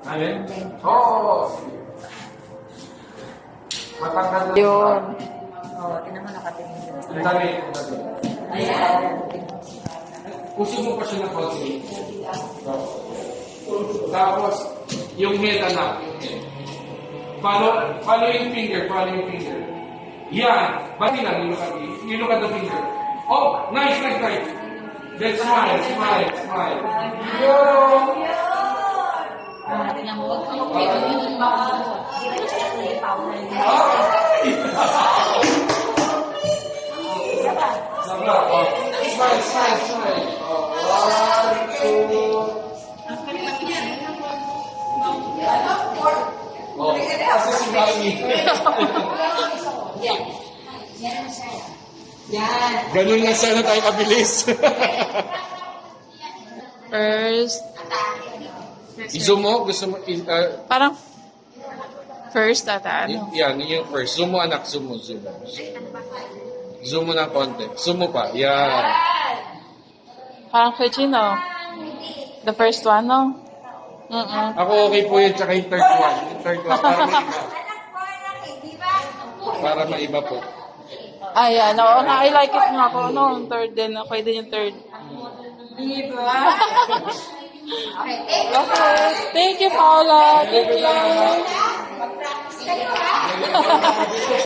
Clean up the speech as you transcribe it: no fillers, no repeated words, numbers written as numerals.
Alin? Oo. Matanggal na. Yun. Oo, tinan mo nakatingin yun. Ang dami. Puso mo pa siya ng konti. Tapos, yung head anak. Follow yung finger. Yan. Bati lang, you look at the finger. Oh, nice. Then smile. Yo! Tingnan mo, huwag kang mag-picture yun. Di ba siya play power? Sabra. Oh. Smile. Oh, 1, 2. Oh, kasi si Mami. Yan. Ganun na sana tayo kabilis. First. I-zoom mo? Gusto mo? Parang first ata ano. Yan, yung first. Zoom mo anak, zoom mo. Zoom mo ng konti. Zoom mo pa. Yan. Parang kay Chino. The first one, no? Ako okay po yun, tsaka yung third one. Para maiba po. Ayan, oo nga, I like it nga ako. No, yung third din. Okay din yung third. Diba? Okay. Thank you, Paula. Thank you. Mag-practice kayo, ha?